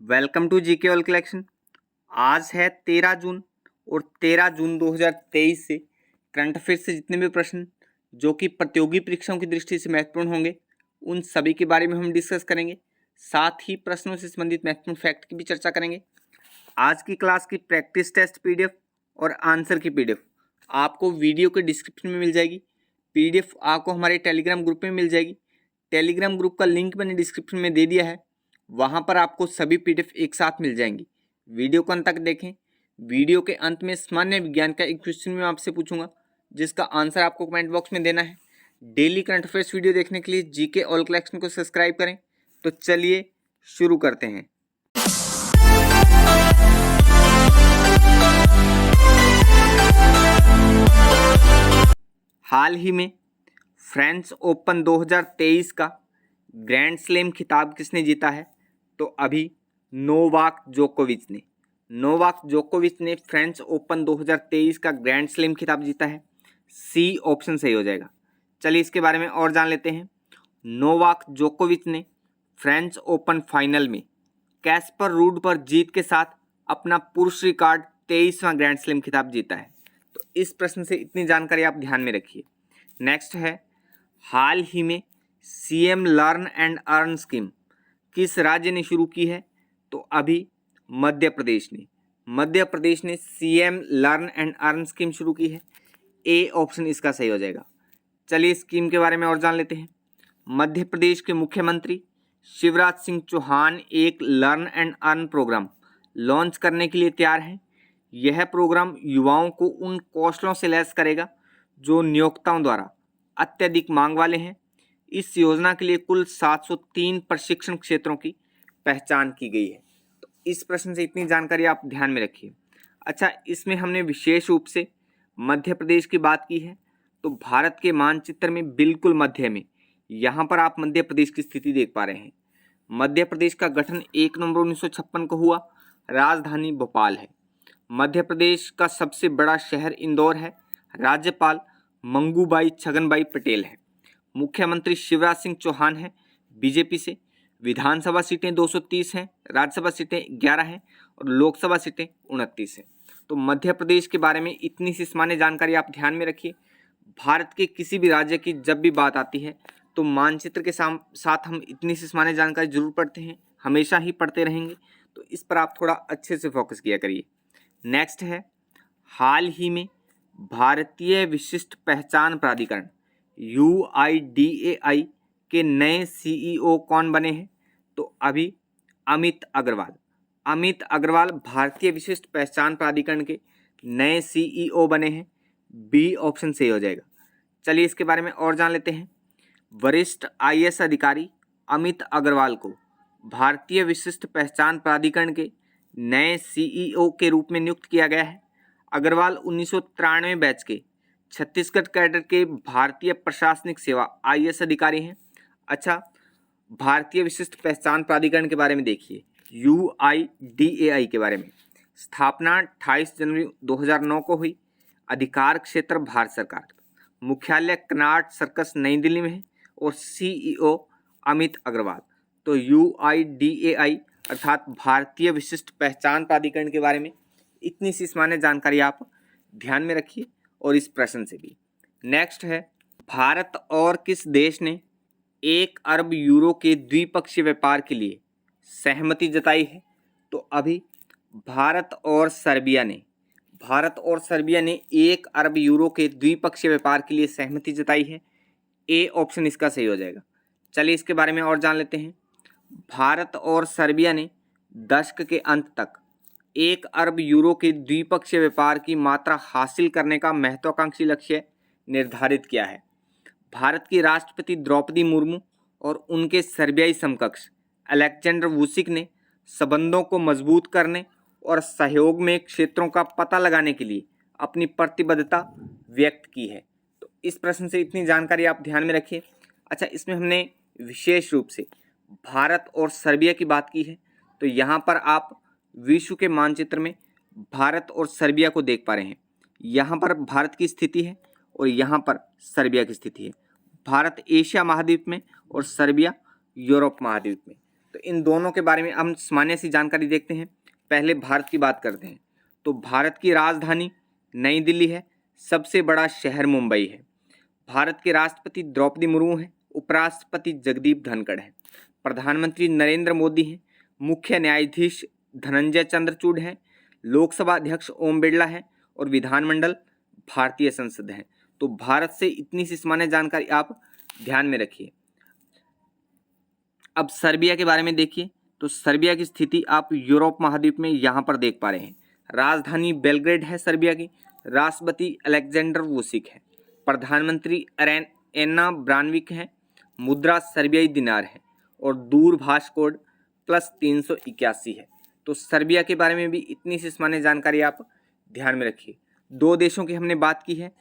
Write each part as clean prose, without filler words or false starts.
Welcome to GK all collection. आज है 13 जून और 13 जून 2023 से करंट अफेयर्स से जितने भी प्रश्न जो कि प्रतियोगी परीक्षाओं की दृष्टि से महत्वपूर्ण होंगे उन सभी के बारे में हम डिस्कस करेंगे। साथ ही प्रश्नों से संबंधित महत्वपूर्ण फैक्ट की भी चर्चा करेंगे। आज की क्लास की प्रैक्टिस टेस्ट पीडीएफ और आंसर की पीडीएफ आपको वीडियो के डिस्क्रिप्शन में मिल जाएगी। पीडीएफ आपको हमारे टेलीग्राम ग्रुप में मिल जाएगी। टेलीग्राम ग्रुप का लिंक मैंने डिस्क्रिप्शन में दे दिया है, वहाँ पर आपको सभी पीडीएफ एक साथ मिल जाएंगी। वीडियो को अंत तक देखें। वीडियो के अंत में सामान्य विज्ञान का एक क्वेश्चन मैं आपसे पूछूंगा जिसका आंसर आपको कमेंट बॉक्स में देना है। डेली करंट अफेयर्स वीडियो देखने के लिए जीके ऑल कलेक्शन को सब्सक्राइब करें। तो चलिए शुरू करते हैं। हाल ही में फ्रेंच ओपन 2023 का ग्रैंड स्लैम खिताब किसने जीता है? तो अभी नोवाक जोकोविच ने फ्रेंच ओपन 2023 का ग्रैंड स्लैम खिताब जीता है। सी ऑप्शन सही हो जाएगा। चलिए इसके बारे में और जान लेते हैं। नोवाक जोकोविच ने फ्रेंच ओपन फाइनल में कैस्पर रूड पर जीत के साथ अपना पुरुष रिकॉर्ड 23वां ग्रैंड स्लैम खिताब जीता है। तो इस प्रश्न से इतनी जानकारी आप ध्यान में रखिए। नेक्स्ट है, हाल ही में CM learn and earn scheme किस राज्य ने शुरू की है? तो अभी मध्य प्रदेश ने CM learn and earn scheme शुरू की है। ए ऑप्शन इसका सही हो जाएगा। चलिए स्कीम के बारे में और जान लेते हैं। मध्य प्रदेश के मुख्यमंत्री शिवराज सिंह चौहान एक learn and earn programme launch करने के लिए तैयार हैं। यह प्रोग्राम युवाओं को उन कौशलों से लैस करेगा जो नियोक्ताओं द्वारा अत्यधिक मांग वाले हैं। इस योजना के लिए कुल 703 प्रशिक्षण क्षेत्रों की पहचान की गई है। तो इस प्रश्न से इतनी जानकारी आप ध्यान में रखिए। अच्छा, इसमें हमने विशेष रूप से मध्य प्रदेश की बात की है। तो भारत के मानचित्र में बिल्कुल मध्य में यहाँ पर आप मध्य प्रदेश की स्थिति देख पा रहे हैं। मध्य प्रदेश का गठन 1 नवंबर 1956 को हुआ। राजधानी भोपाल है। मध्य प्रदेश का सबसे बड़ा शहर इंदौर है। राज्यपाल मंगूबाई छगनबाई पटेल है। मुख्यमंत्री शिवराज सिंह चौहान है बीजेपी से। विधानसभा सीटें 230 हैं, राज्यसभा सीटें 11 हैं और लोकसभा सीटें 29 हैं। तो मध्य प्रदेश के बारे में इतनी सी सामान्य जानकारी आप ध्यान में रखिए। भारत के किसी भी राज्य की जब भी बात आती है तो मानचित्र के साथ हम इतनी सी सामान्य जानकारी जरूर पढ़ते हैं, हमेशा ही पढ़ते रहेंगे। तो इस पर आप थोड़ा अच्छे से फोकस किया करिए। नेक्स्ट है, हाल ही में भारतीय विशिष्ट पहचान प्राधिकरण UIDAI के नए CEO कौन बने हैं? तो अभी अमित अग्रवाल भारतीय विशिष्ट पहचान प्राधिकरण के नए CEO बने हैं। बी ऑप्शन सही हो जाएगा। चलिए इसके बारे में और जान लेते हैं। वरिष्ठ IAS अधिकारी अमित अग्रवाल को भारतीय विशिष्ट पहचान प्राधिकरण के नए CEO के रूप में नियुक्त किया गया है। अग्रवाल 1993 बैच के छत्तीसगढ़ कैडर के भारतीय प्रशासनिक सेवा IAS अधिकारी हैं। अच्छा, भारतीय विशिष्ट पहचान प्राधिकरण के बारे में देखिए, UIDAI के बारे में। स्थापना 28 जनवरी 2009 को हुई। अधिकार क्षेत्र भारत सरकार। मुख्यालय कनाट सर्कस नई दिल्ली में है और CEO अमित अग्रवाल। तो UIDAI अर्थात भारतीय विशिष्ट पहचान प्राधिकरण के बारे में इतनी सी सामान्य जानकारी आप ध्यान में रखिए और इस प्रश्न से भी। नेक्स्ट है, भारत और किस देश ने 1 अरब यूरो के द्विपक्षीय व्यापार के लिए सहमति जताई है? तो अभी भारत और सर्बिया ने 1 अरब यूरो के द्विपक्षीय व्यापार के लिए सहमति जताई है। ए ऑप्शन इसका सही हो जाएगा। चलिए इसके बारे में और जान लेते हैं। भारत और सर्बिया ने दशक के अंत तक 1 अरब यूरो के द्विपक्षीय व्यापार की मात्रा हासिल करने का महत्वाकांक्षी लक्ष्य निर्धारित किया है। भारत की राष्ट्रपति द्रौपदी मुर्मू और उनके सर्बियाई समकक्ष अलेक्जेंडर वुसिक ने संबंधों को मजबूत करने और सहयोग में क्षेत्रों का पता लगाने के लिए अपनी प्रतिबद्धता व्यक्त की है। तो इस प्रश्न से इतनी जानकारी आप ध्यान में रखिए। अच्छा, इसमें हमने विशेष रूप से भारत और सर्बिया की बात की है। तो यहाँ पर आप विश्व के मानचित्र में भारत और सर्बिया को देख पा रहे हैं। यहाँ पर भारत की स्थिति है और यहाँ पर सर्बिया की स्थिति है। भारत एशिया महाद्वीप में और सर्बिया यूरोप महाद्वीप में। तो तो इन दोनों के बारे में हम सामान्य सी जानकारी देखते हैं। पहले भारत की बात करते हैं। तो भारत की राजधानी नई दिल्ली है, सबसे बड़ा शहर मुंबई है। भारत के राष्ट्रपति द्रौपदी मुर्मू हैं, उपराष्ट्रपति जगदीप धनखड़ हैं, प्रधानमंत्री नरेंद्र मोदी हैं, मुख्य न्यायाधीश धनंजय चंद्रचूड़ हैं, लोकसभा अध्यक्ष ओम बिरला हैं और विधानमंडल भारतीय संसद है। तो भारत से इतनी सी सामान्य जानकारी आप ध्यान में रखिए। अब सर्बिया के बारे में देखिए। तो सर्बिया की स्थिति आप यूरोप महाद्वीप में यहाँ पर देख पा रहे हैं। राजधानी बेलग्रेड है सर्बिया की, राष्ट्रपति अलेक्जेंडर वुसिक है, प्रधानमंत्री एना ब्रानविक है, मुद्रा सर्बियाई दिनार है और दूरभाष कोड +381 है। तो सर्बिया के बारे में भी इतनी सी सामान्य जानकारी आप ध्यान में रखिए। दो देशों की हमने बात की है,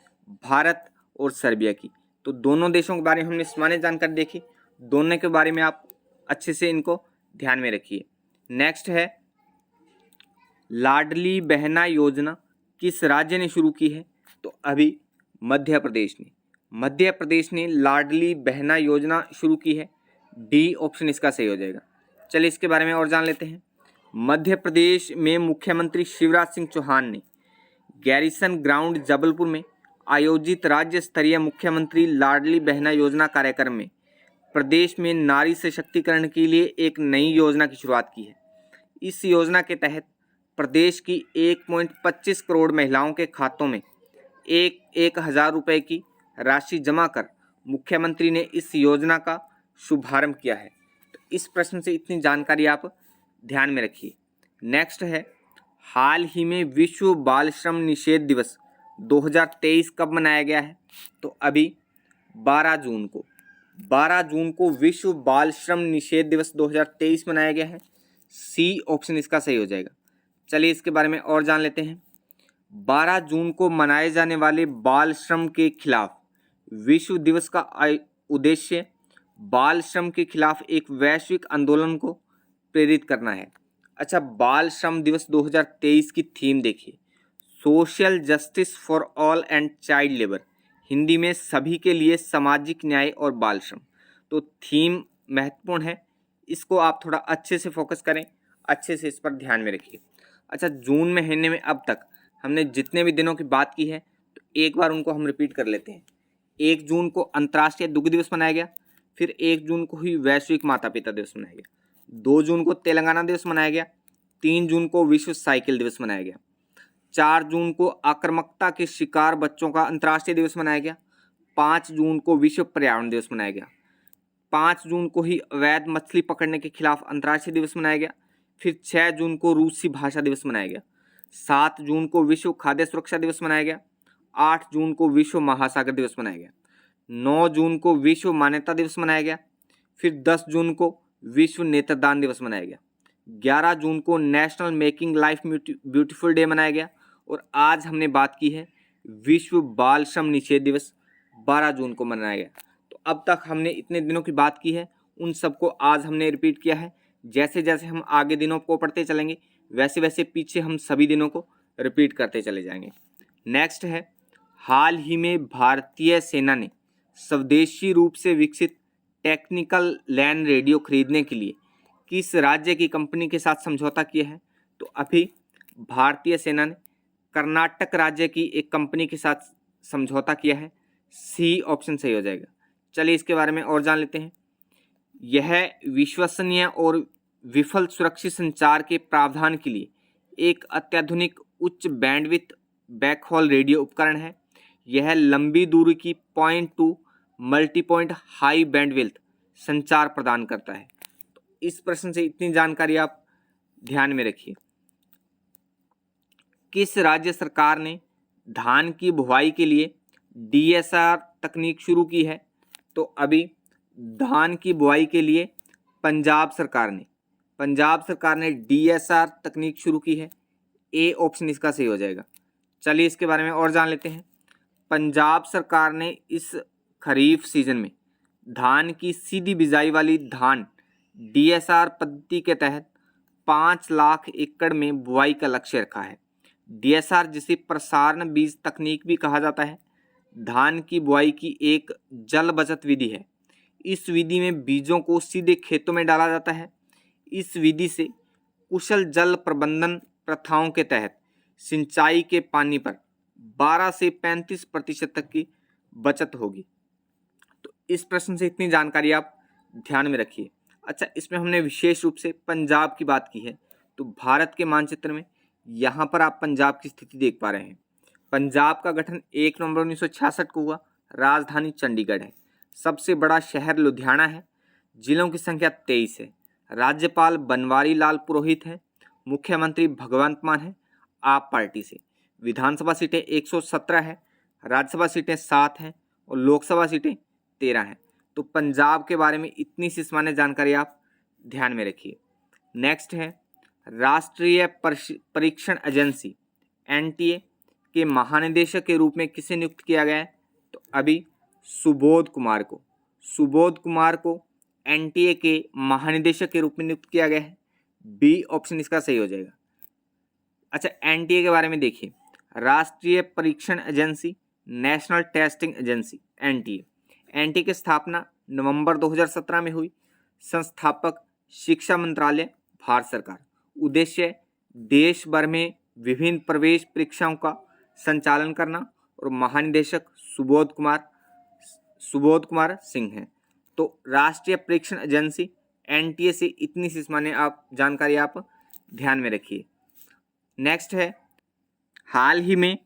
भारत और सर्बिया की। तो दोनों देशों के बारे में हमने सामान्य जानकारी देखी, दोनों के बारे में आप अच्छे से इनको ध्यान में रखिए। नेक्स्ट है लाडली बहना योजना किस राज्य ने शुरू की है? तो अभी मध्य प्रदेश ने लाडली बहना योजना शुरू की है। डी ऑप्शन इसका सही हो जाएगा। चलिए इसके बारे में और जान लेते हैं। मध्य प्रदेश में मुख्यमंत्री शिवराज सिंह चौहान ने गैरिसन ग्राउंड जबलपुर में आयोजित राज्य स्तरीय मुख्यमंत्री लाडली बहना योजना कार्यक्रम में प्रदेश में नारी सशक्तिकरण के लिए एक नई योजना की शुरुआत की है। इस योजना के तहत प्रदेश की 1.25 करोड़ महिलाओं के खातों में 1,000 रुपये की राशि जमा कर मुख्यमंत्री ने इस योजना का शुभारंभ किया है। तो इस प्रश्न से इतनी जानकारी आप ध्यान में रखिए। नेक्स्ट है हाल ही में विश्व बाल श्रम निषेध दिवस 2023 कब मनाया गया है? तो अभी 12 जून को विश्व बाल श्रम निषेध दिवस 2023 मनाया गया है। सी ऑप्शन इसका सही हो जाएगा। चलिए इसके बारे में और जान लेते हैं। 12 जून को मनाए जाने वाले बाल श्रम के खिलाफ विश्व दिवस का उद्देश्य बाल श्रम के खिलाफ एक वैश्विक आंदोलन को प्रेरित करना है। अच्छा, बाल श्रम दिवस 2023 की थीम देखिए, social justice for all and child labour, Hindi में सभी के लिए सामाजिक न्याय और बाल श्रम। तो थीम महत्वपूर्ण है, इसको आप थोड़ा अच्छे से फोकस करें, अच्छे से इस पर ध्यान में रखिए। अच्छा, जून महीने में अब तक हमने जितने भी दिनों की बात की है तो एक बार उनको हम रिपीट कर लेते हैं। 1 जून को अंतर्राष्ट्रीय दुग्ध दिवस मनाया गया, फिर 1 जून को ही वैश्विक माता पिता दिवस मनाया गया, 2 जून को तेलंगाना दिवस मनाया गया, 3 जून को विश्व साइकिल दिवस मनाया गया, 4 जून को आक्रामकता के शिकार बच्चों का अंतर्राष्ट्रीय दिवस मनाया गया, 5 जून को विश्व पर्यावरण दिवस मनाया गया, 5 जून को ही अवैध मछली पकड़ने के खिलाफ अंतर्राष्ट्रीय दिवस मनाया गया, फिर 6 जून को रूसी भाषा दिवस मनाया गया, 7 जून को विश्व खाद्य सुरक्षा दिवस मनाया गया, 8 जून को विश्व महासागर दिवस मनाया गया, 9 जून को विश्व मान्यता दिवस मनाया गया, फिर 10 जून को विश्व नेत्रदान दिवस मनाया गया, 11 जून को national making life beautiful day मनाया गया और आज हमने बात की है विश्व बाल श्रम निषेध दिवस 12 जून को मनाया गया। तो अब तक हमने इतने दिनों की बात की है, उन सबको आज हमने रिपीट किया है। जैसे जैसे हम आगे दिनों को पढ़ते चलेंगे वैसे वैसे पीछे हम सभी दिनों को रिपीट करते चले जाएंगे। नेक्स्ट है हाल ही में भारतीय सेना ने स्वदेशी रूप से विकसित टेक्निकल लैंड रेडियो खरीदने के लिए किस राज्य की कंपनी के साथ समझौता किया है? तो अभी भारतीय सेना ने कर्नाटक राज्य की एक कंपनी के साथ समझौता किया है। सी ऑप्शन सही हो जाएगा। चलिए इसके बारे में और जान लेते हैं। यह विश्वसनीय और विफल सुरक्षित संचार के प्रावधान के लिए एक अत्याधुनिक उच्च बैंडविड्थ बैकहॉल रेडियो उपकरण है। यह लंबी दूरी की point two multi point high bandwidth संचार प्रदान करता है। तो इस प्रश्न से इतनी जानकारी आप ध्यान में रखिए। किस राज्य सरकार ने धान की बुवाई के लिए DSR तकनीक शुरू की है? तो अभी धान की बुआई के लिए पंजाब सरकार ने DSR तकनीक शुरू की है। ए ऑप्शन इसका सही हो जाएगा। चलिए इसके बारे में और जान लेते हैं। पंजाब सरकार ने इस खरीफ सीजन में धान की सीधी बिजाई वाली धान DSR पद्धति के तहत 5 लाख एकड़ में बुआई का लक्ष्य रखा है। DSR जिसे प्रसारण बीज तकनीक भी कहा जाता है, धान की बुआई की एक जल बचत विधि है। इस विधि में बीजों को सीधे खेतों में डाला जाता है। इस विधि से कुशल जल प्रबंधन प्रथाओं के तहत सिंचाई के पानी पर 12 से 35% तक की बचत होगी। तो इस प्रश्न से इतनी जानकारी आप ध्यान में रखिए। अच्छा, इसमें हमने विशेष रूप से पंजाब की बात की है, तो भारत के मानचित्र में यहाँ पर आप पंजाब की स्थिति देख पा रहे हैं। पंजाब का गठन 1 नवंबर 1966 को हुआ। राजधानी चंडीगढ़ है। सबसे बड़ा शहर लुधियाना है। जिलों की संख्या 23 है। राज्यपाल बनवारी लाल पुरोहित हैं। मुख्यमंत्री भगवंत मान है आप पार्टी से। विधानसभा सीटें 117 है। राज्यसभा सीटें 7 हैं और लोकसभा सीटें 13 हैं। तो पंजाब के बारे में इतनी सी सामान्य जानकारी आप ध्यान में रखिए। नेक्स्ट है राष्ट्रीय परीक्षण एजेंसी एनटीए के महानिदेशक के रूप में किसे नियुक्त किया गया है? तो अभी सुबोध कुमार को एनटीए के महानिदेशक के रूप में नियुक्त किया गया है। बी ऑप्शन इसका सही हो जाएगा। अच्छा, एनटीए के बारे में देखिए। राष्ट्रीय परीक्षण agency, national testing agency, NTA की स्थापना नवंबर 2017 में हुई। संस्थापक शिक्षा मंत्रालय, भारत सरकार। उद्देश्य देश भर में विभिन्न प्रवेश परीक्षाओं का संचालन करना और महानिदेशक सुबोध कुमार सिंह हैं। तो राष्ट्रीय परीक्षण एजेंसी एनटीए से इतनी सी सामान्य आप जानकारी आप ध्यान में रखिए। नेक्स्ट है हाल ही में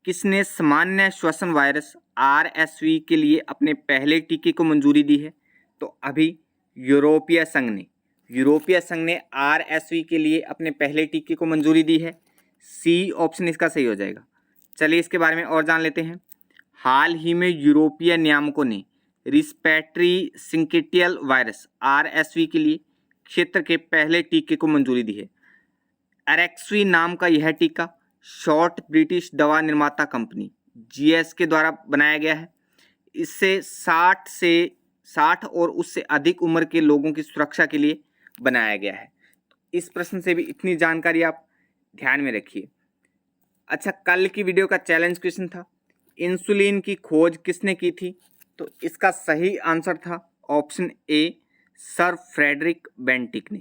किसने सामान्य श्वसन वायरस आरएसवी के लिए अपने पहले टीके को मंजूरी दी है? तो अभी यूरोपीय संघ ने आरएसवी के लिए अपने पहले टीके को मंजूरी दी है। सी ऑप्शन इसका सही हो जाएगा। चलिए इसके बारे में और जान लेते हैं। हाल ही में यूरोपीय नियामकों ने रिस्पेट्री सिंकिटियल वायरस आरएसवी के लिए क्षेत्र के पहले टीके को मंजूरी दी है। एरेक्सवी नाम का यह टीका शॉर्ट ब्रिटिश दवा निर्माता कंपनी जीएस के द्वारा बनाया गया है। इससे 60 और उससे अधिक उम्र के लोगों की सुरक्षा के लिए बनाया गया है। इस प्रश्न से भी इतनी जानकारी आप ध्यान में रखिए। अच्छा, कल की वीडियो का चैलेंज क्वेश्चन था इंसुलिन की खोज किसने की थी? तो इसका सही आंसर था option A, sir Frederick Bentinck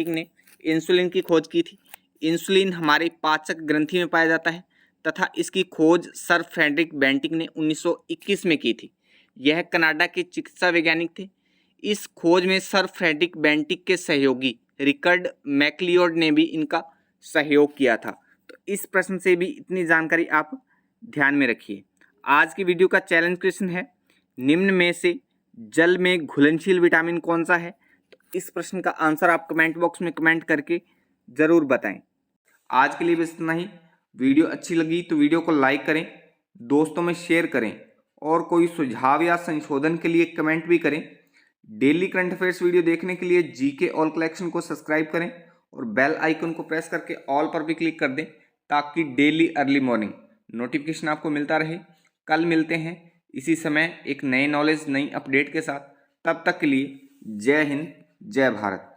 ने इंसुलिन की खोज की थी। इंसुलिन हमारी पाचक ग्रंथि में पाया जाता है तथा इसकी खोज सर फ्रेडरिक बेंटिक ने 1921 में की थी। यह कनाडा के चिकित्सा वैज्ञानिक थे। इस खोज में सर फ्रेडरिक बेंटिक के सहयोगी रिकर्ड मैक्लियोड ने भी इनका सहयोग किया था। तो इस प्रश्न से भी इतनी जानकारी आप ध्यान में रखिए। आज की वीडियो का चैलेंज क्वेश्चन है निम्न में से जल में घुलनशील विटामिन कौन सा है? तो इस प्रश्न का आंसर आप कमेंट बॉक्स में कमेंट करके ज़रूर बताएं। आज के लिए बस इतना ही। वीडियो अच्छी लगी तो वीडियो को लाइक करें, दोस्तों में शेयर करें और कोई सुझाव या संशोधन के लिए कमेंट भी करें। डेली करंट अफेयर्स वीडियो देखने के लिए जीके ऑल कलेक्शन को सब्सक्राइब करें और बेल आइकन को प्रेस करके ऑल पर भी क्लिक कर दें ताकि डेली अर्ली मॉर्निंग नोटिफिकेशन आपको मिलता रहे। कल मिलते हैं इसी समय एक नए नॉलेज नई अपडेट के साथ। तब तक के लिए जय हिंद, जय भारत।